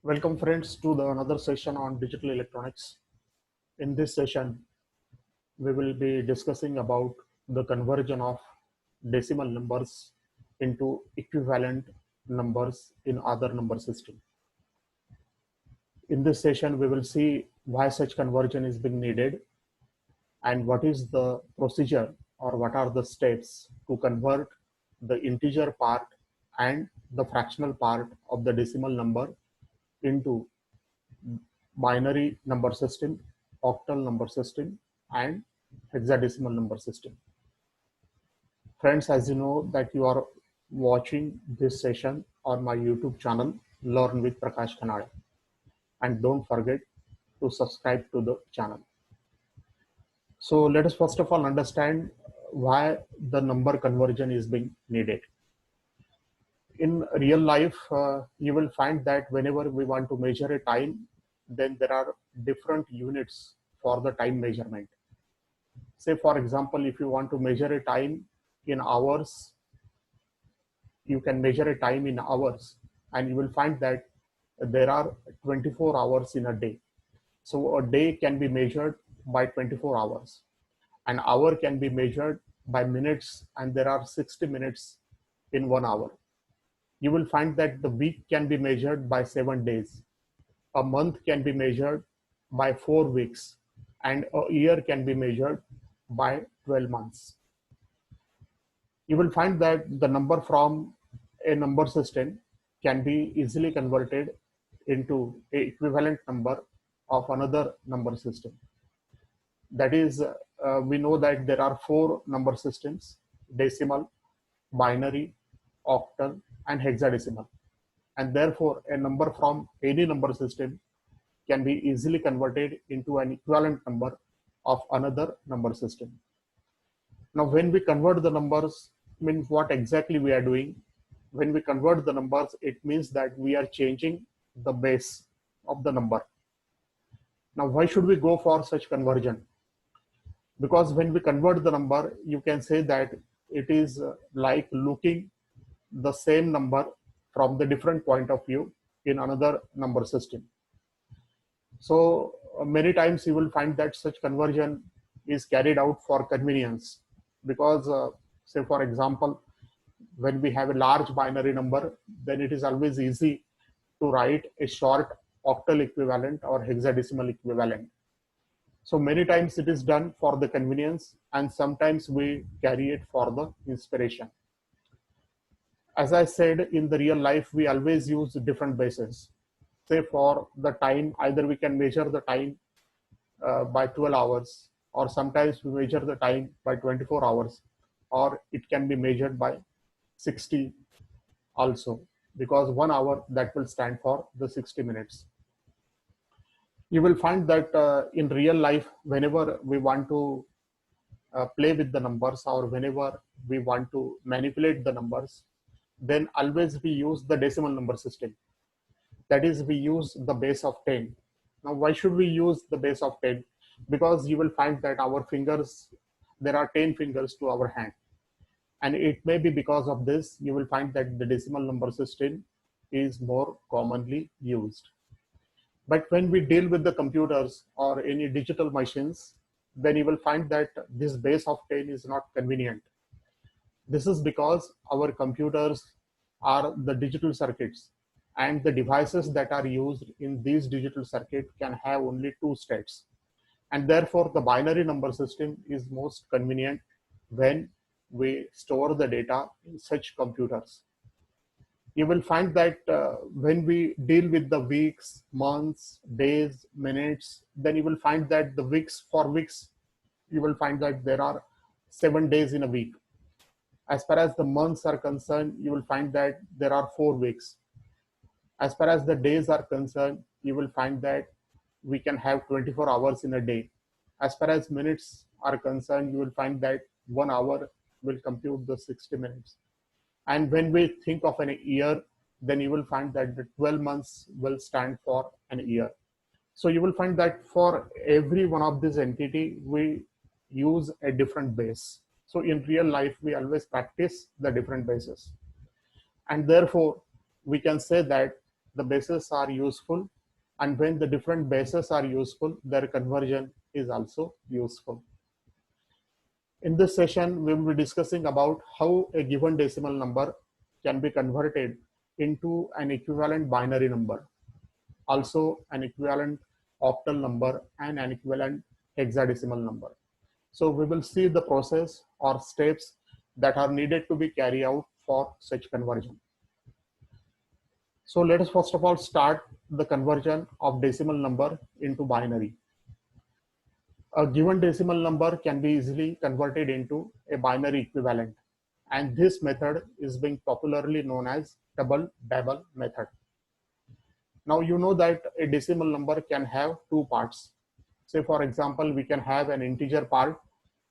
Welcome friends to the another session on digital electronics. In this session, we will be discussing about the conversion of decimal numbers into equivalent numbers in other number system. In this session, we will see why such conversion is being needed and what is the procedure or what are the steps to convert the integer part and the fractional part of the decimal number into binary number system, octal number system, and hexadecimal number system. Friends, as you know that you are watching this session on my YouTube channel, Learn with Prakash Kanade. And don't forget to subscribe to the channel. So let us first of all understand why the number conversion is being needed. In real life, you will find that whenever we want to measure a time, then there are different units for the time measurement. Say, for example, if you want to measure a time in hours, you can measure a time in hours, and you will find that there are 24 hours in a day. So a day can be measured by 24 hours. An hour can be measured by minutes, and there are 60 minutes in 1 hour. You will find that the week can be measured by 7 days. A month can be measured by 4 weeks, and a year can be measured by 12 months. You will find that the number from a number system can be easily converted into a equivalent number of another number system. That is, we know that there are four number systems: decimal, binary, octal, and hexadecimal. And therefore, a number from any number system can be easily converted into an equivalent number of another number system. Now, when we convert the numbers, means what exactly we are doing? When we convert the numbers, it means that we are changing the base of the number. Now, why should we go for such conversion? Because when we convert the number, you can say that it is like looking the same number from the different point of view in another number system. So many times you will find that such conversion is carried out for convenience, because say for example, when we have a large binary number, then it is always easy to write a short octal equivalent or hexadecimal equivalent. So many times it is done for the convenience, and sometimes we carry it for the inspiration. As I said, in the real life, we always use different bases. Say for the time, either we can measure the time by 12 hours, or sometimes we measure the time by 24 hours, or it can be measured by 60 also, because 1 hour that will stand for the 60 minutes. You will find that in real life, whenever we want to play with the numbers, or whenever we want to manipulate the numbers, then always we use the decimal number system. That is, we use the base of 10. Now, why should we use the base of 10? Because you will find that our fingers, there are 10 fingers to our hand. And it may be because of this, you will find that the decimal number system is more commonly used. But when we deal with the computers or any digital machines, then you will find that this base of 10 is not convenient. This is because our computers are the digital circuits, and the devices that are used in these digital circuits can have only two states. And therefore, the binary number system is most convenient when we store the data in such computers. You will find that when we deal with the weeks, months, days, minutes, then you will find that the weeks, for weeks, you will find that there are 7 days in a week. As far as the months are concerned, you will find that there are 4 weeks. As far as the days are concerned, you will find that we can have 24 hours in a day. As far as minutes are concerned, you will find that 1 hour will compute the 60 minutes. And when we think of an year, then you will find that the 12 months will stand for an year. So you will find that for every one of these entity, we use a different base. So in real life, we always practice the different bases. And therefore, we can say that the bases are useful, and when the different bases are useful, their conversion is also useful. In this session, we will be discussing about how a given decimal number can be converted into an equivalent binary number, also an equivalent octal number, and an equivalent hexadecimal number. So we will see the process or steps that are needed to be carried out for such conversion. So let us first of all start the conversion of decimal number into binary. A given decimal number can be easily converted into a binary equivalent, and this method is being popularly known as double-double method. Now you know that a decimal number can have two parts. Say for example, we can have an integer part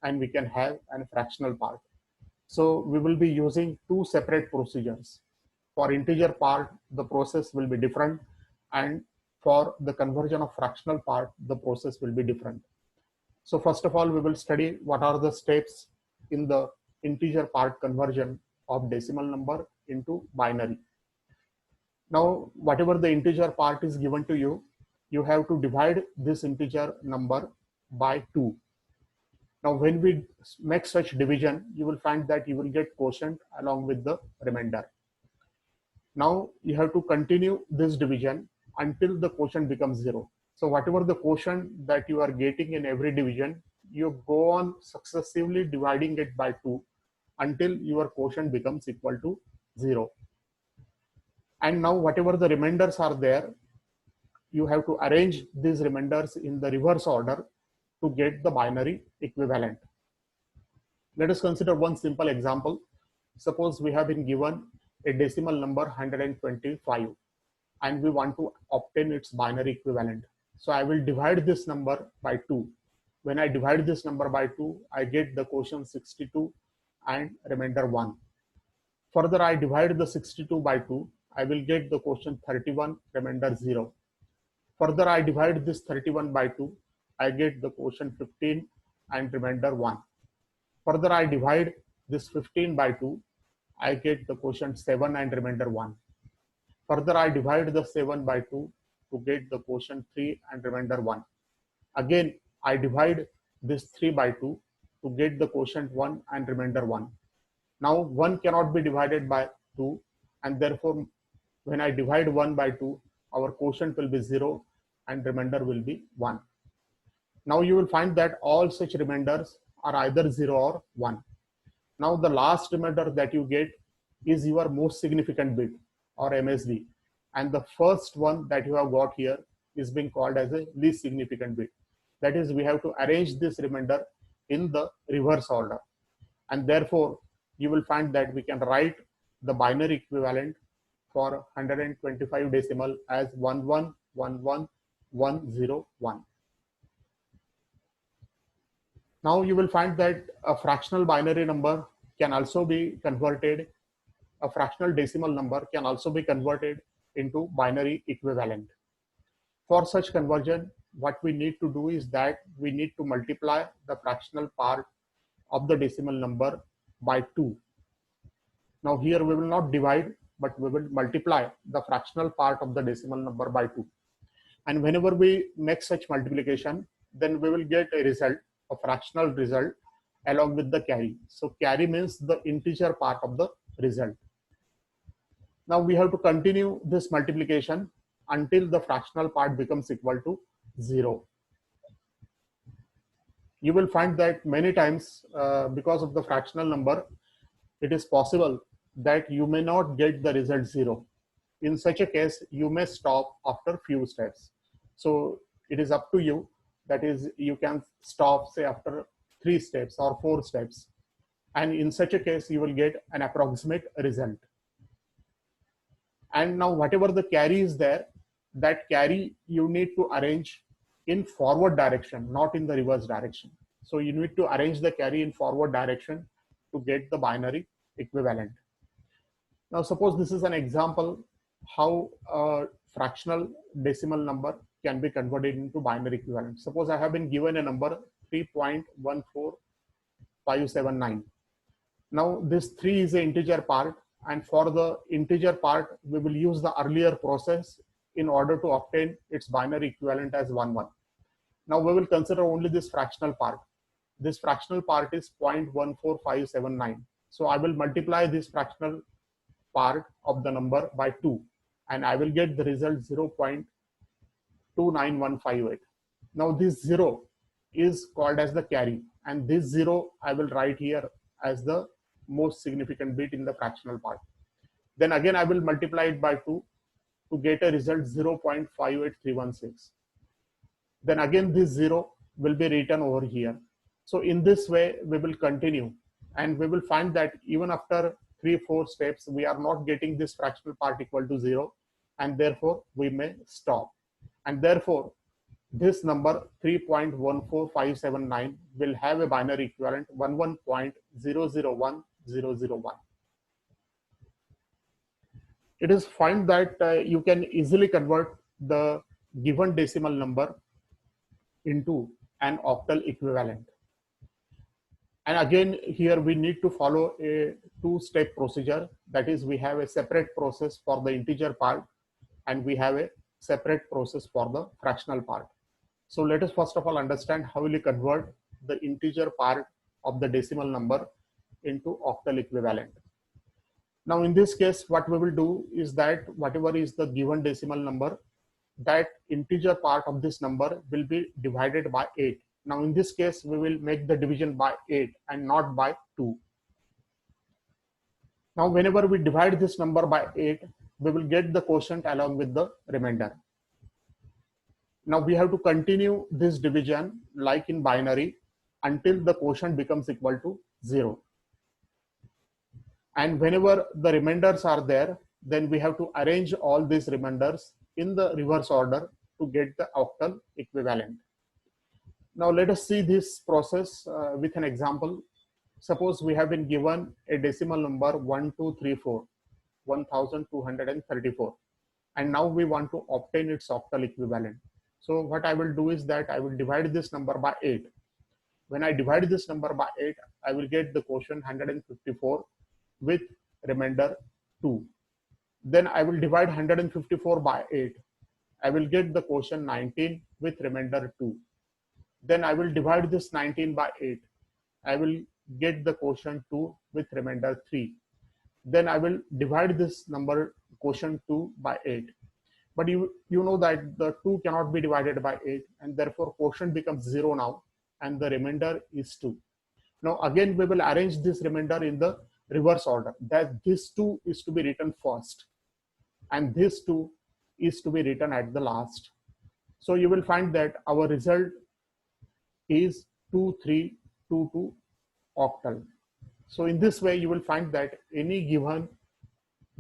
and we can have a fractional part. So we will be using two separate procedures. For integer part, the process will be different, and for the conversion of fractional part, the process will be different. So first of all, we will study what are the steps in the integer part conversion of decimal number into binary. Now, whatever the integer part is given to you, you have to divide this integer number by 2. Now, when we make such division, you will find that you will get quotient along with the remainder. Now, you have to continue this division until the quotient becomes 0. So whatever the quotient that you are getting in every division, you go on successively dividing it by 2 until your quotient becomes equal to 0. And now whatever the remainders are there, you have to arrange these remainders in the reverse order to get the binary equivalent. Let us consider one simple example. Suppose we have been given a decimal number 125 and we want to obtain its binary equivalent. So I will divide this number by 2. When I divide this number by 2, I get the quotient 62 and remainder 1. Further, I divide the 62 by 2, I will get the quotient 31, remainder 0. Further, I divide this 31 by 2, I get the quotient 15 and remainder 1. Further, I divide this 15 by 2, I get the quotient 7 and remainder 1. Further, I divide the 7 by 2 to get the quotient 3 and remainder 1. Again, I divide this 3 by 2 to get the quotient 1 and remainder 1. Now, 1 cannot be divided by 2, and therefore, when I divide 1 by 2, our quotient will be 0 and remainder will be 1. Now, you will find that all such remainders are either 0 or 1. Now, the last remainder that you get is your most significant bit, or MSB, and the first one that you have got here is being called as a least significant bit. That is, we have to arrange this remainder in the reverse order, and therefore you will find that we can write the binary equivalent for 125 decimal as 1111101. Now you will find that a fractional binary number can also be converted, a fractional decimal number can also be converted into binary equivalent. For such conversion, what we need to do is that we need to multiply the fractional part of the decimal number by 2. Now here we will not divide, but we will multiply the fractional part of the decimal number by 2. And whenever we make such multiplication, then we will get a result, a fractional result along with the carry. So carry means the integer part of the result. Now we have to continue this multiplication until the fractional part becomes equal to 0. You will find that many times because of the fractional number, it is possible that you may not get the result 0. In such a case, you may stop after few steps. So it is up to you. That is, you can stop say after 3 steps or 4 steps. And in such a case, you will get an approximate result. And now whatever the carry is there, that carry you need to arrange in forward direction, not in the reverse direction. So you need to arrange the carry in forward direction to get the binary equivalent. Now suppose this is an example how a fractional decimal number can be converted into binary equivalent. Suppose I have been given a number 3.14579. Now this 3 is an integer part and for the integer part, we will use the earlier process in order to obtain its binary equivalent as 1, 1. Now we will consider only this fractional part. This fractional part is 0.14579. So I will multiply this fractional part of the number by 2, and I will get the result 0.29158. Now this 0 is called as the carry, and this 0 I will write here as the most significant bit in the fractional part. Then again I will multiply it by 2 to get a result 0.58316. Then again this 0 will be written over here. So in this way we will continue, and we will find that even after 3-4 steps we are not getting this fractional part equal to 0, and therefore we may stop. And therefore this number 3.14579 will have a binary equivalent 11.001001. It is found that you can easily convert the given decimal number into an octal equivalent. And again, here we need to follow a 2-step procedure. That is, we have a separate process for the integer part, and we have a separate process for the fractional part. So let us first of all understand how will you convert the integer part of the decimal number into octal equivalent. Now in this case, what we will do is that whatever is the given decimal number, that integer part of this number will be divided by 8. Now in this case, we will make the division by 8 and not by 2. Now whenever we divide this number by 8, we will get the quotient along with the remainder. Now we have to continue this division like in binary until the quotient becomes equal to 0. And whenever the remainders are there, then we have to arrange all these remainders in the reverse order to get the octal equivalent. Now let us see this process with an example. Suppose we have been given a decimal number 1234, 1234, and now we want to obtain its octal equivalent. So what I will do is that I will divide this number by 8. When I divide this number by 8, I will get the quotient 154 with remainder 2. Then I will divide 154 by 8. I will get the quotient 19 with remainder 2. Then I will divide this 19 by 8. I will get the quotient 2 with remainder 3. Then I will divide this number quotient 2 by 8. But you know that the 2 cannot be divided by 8, and therefore quotient becomes 0 now, and the remainder is 2. Now again we will arrange this remainder in the reverse order, that this 2 is to be written first and this 2 is to be written at the last. So you will find that our result is 2322 octal. So in this way you will find that any given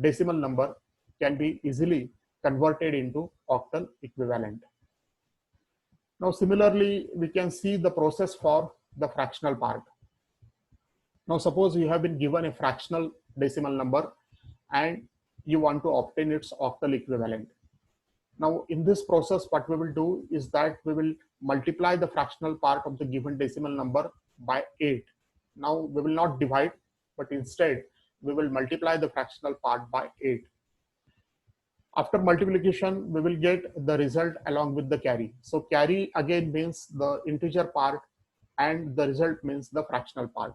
decimal number can be easily converted into octal equivalent. Now similarly we can see the process for the fractional part. Now suppose you have been given a fractional decimal number and you want to obtain its octal equivalent. Now in this process what we will do is that we will multiply the fractional part of the given decimal number by 8. Now we will not divide, but instead we will multiply the fractional part by 8. After multiplication, we will get the result along with the carry. So carry again means the integer part and the result means the fractional part.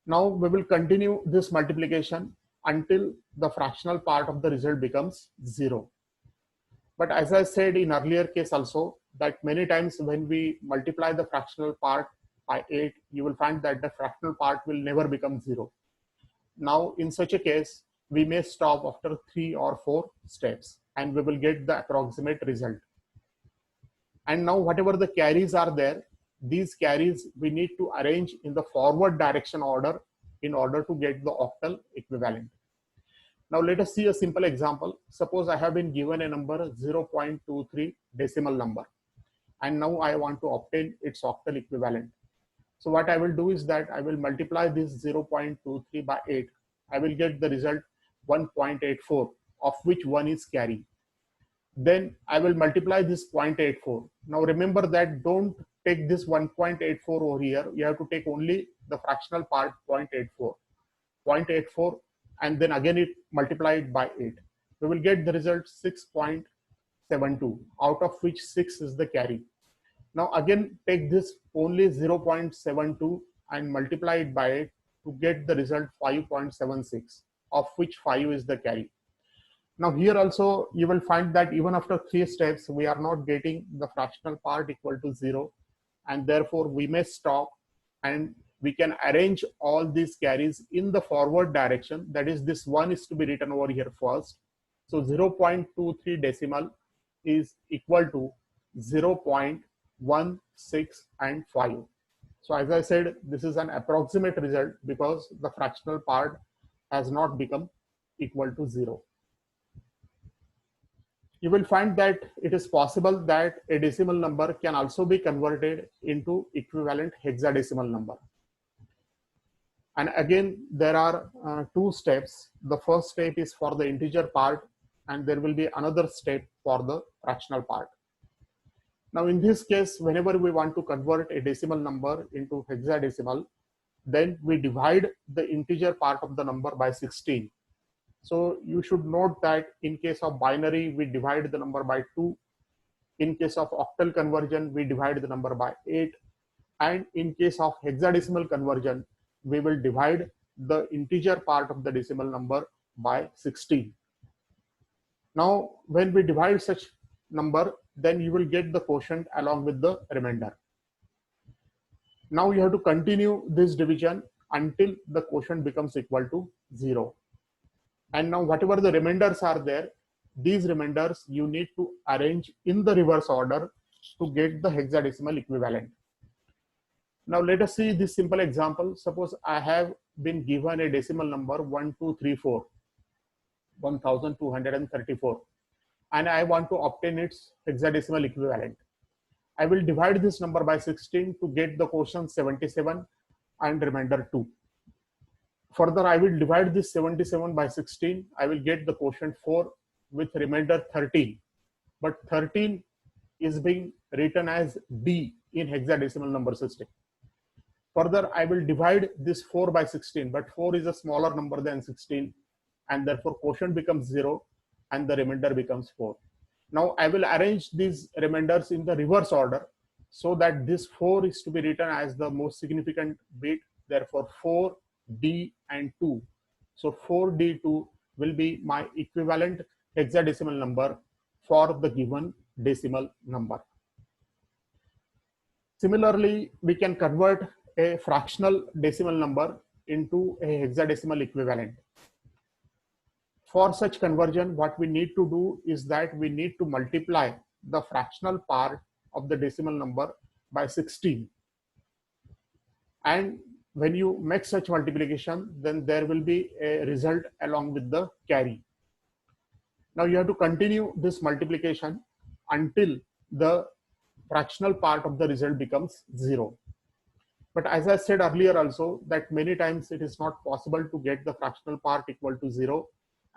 Now we will continue this multiplication until the fractional part of the result becomes 0. But as I said in earlier case also, that many times when we multiply the fractional part by 8, you will find that the fractional part will never become 0. Now in such a case, we may stop after 3 or 4 steps and we will get the approximate result. And now whatever the carries are there, these carries we need to arrange in the forward direction order in order to get the octal equivalent. Now let us see a simple example. Suppose I have been given a number 0.23 decimal number, and now I want to obtain its octal equivalent. So what I will do is that I will multiply this 0.23 by 8. I will get the result 1.84, of which 1 is carry. Then I will multiply this 0.84. Now remember that don't take this 1.84 over here. You have to take only the fractional part 0.84. 0.84 and then again it multiplied by 8. We will get the result 6.72, out of which 6 is the carry. Now again take this only 0.72 and multiply it by 8 to get the result 5.76, of which 5 is the carry. Now here also you will find that even after 3 steps we are not getting the fractional part equal to 0, and therefore we may stop and we can arrange all these carries in the forward direction. That is, this 1 is to be written over here first. So 0.23 decimal is equal to 0.16 and 5. So as I said, this is an approximate result because the fractional part has not become equal to 0. You will find that it is possible that a decimal number can also be converted into equivalent hexadecimal number. And again, there are 2 steps. The first step is for the integer part, and there will be another step for the fractional part. Now in this case, whenever we want to convert a decimal number into hexadecimal, then we divide the integer part of the number by 16. So you should note that in case of binary, we divide the number by 2. In case of octal conversion, we divide the number by 8. And in case of hexadecimal conversion, we will divide the integer part of the decimal number by 16. Now, when we divide such number, then you will get the quotient along with the remainder. Now you have to continue this division until the quotient becomes equal to 0. And now whatever the remainders are there, these remainders you need to arrange in the reverse order to get the hexadecimal equivalent. Now let us see this simple example. Suppose I have been given a decimal number 1234, 1234, and I want to obtain its hexadecimal equivalent. I will divide this number by 16 to get the quotient 77 and remainder 2. Further, I will divide this 77 by 16. I will get the quotient 4 with remainder 13. But 13 is being written as D in hexadecimal number system. Further, I will divide this 4 by 16, but 4 is a smaller number than 16, and therefore quotient becomes 0 and the remainder becomes 4. Now I will arrange these remainders in the reverse order so that this 4 is to be written as the most significant bit. Therefore 4, D and 2. So 4D2 will be my equivalent hexadecimal number for the given decimal number. Similarly, we can convert a fractional decimal number into a hexadecimal equivalent. For such conversion, what we need to do is that we need to multiply the fractional part of the decimal number by 16. And when you make such multiplication, then there will be a result along with the carry. Now you have to continue this multiplication until the fractional part of the result becomes 0. But as I said earlier also, that many times it is not possible to get the fractional part equal to 0.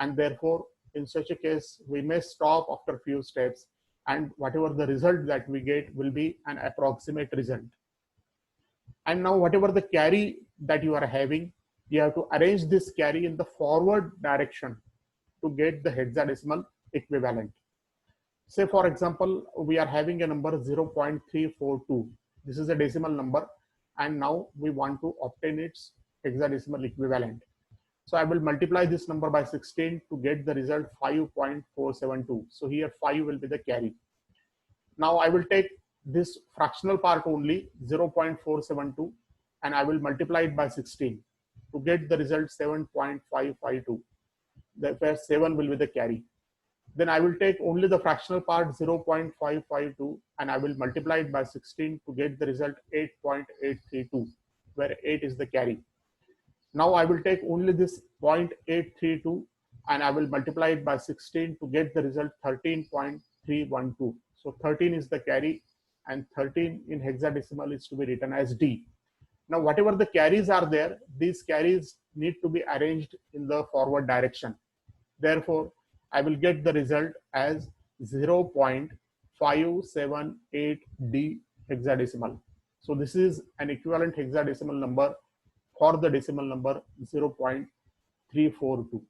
And therefore, in such a case, we may stop after few steps, and whatever the result that we get will be an approximate result. And now whatever the carry that you are having, you have to arrange this carry in the forward direction to get the hexadecimal equivalent. Say for example, we are having a number 0.342. This is a decimal number, and now we want to obtain its hexadecimal equivalent. So I will multiply this number by 16 to get the result 5.472. So here 5 will be the carry. Now I will take this fractional part only 0.472 and I will multiply it by 16 to get the result 7.552. Therefore 7 will be the carry. Then I will take only the fractional part 0.552 and I will multiply it by 16 to get the result 8.832, where 8 is the carry. Now I will take only this 0.832 and I will multiply it by 16 to get the result 13.312. So 13 is the carry and 13 in hexadecimal is to be written as D. Now whatever the carries are there, these carries need to be arranged in the forward direction. Therefore, I will get the result as 0.578D hexadecimal. So this is an equivalent hexadecimal number for the decimal number 0.342. 342.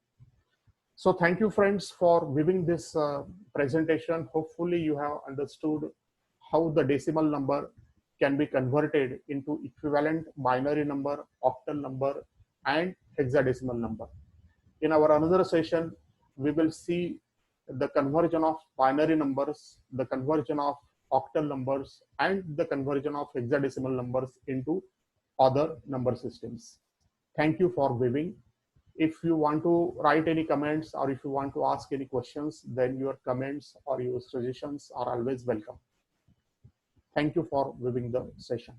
So thank you friends for viewing this presentation. Hopefully you have understood how the decimal number can be converted into equivalent binary number, octal number, and hexadecimal number. In our another session, we will see the conversion of binary numbers, the conversion of octal numbers, and the conversion of hexadecimal numbers into other number systems. Thank you for viewing. If you want to write any comments or if you want to ask any questions, then your comments or your suggestions are always welcome. Thank you for viewing the session.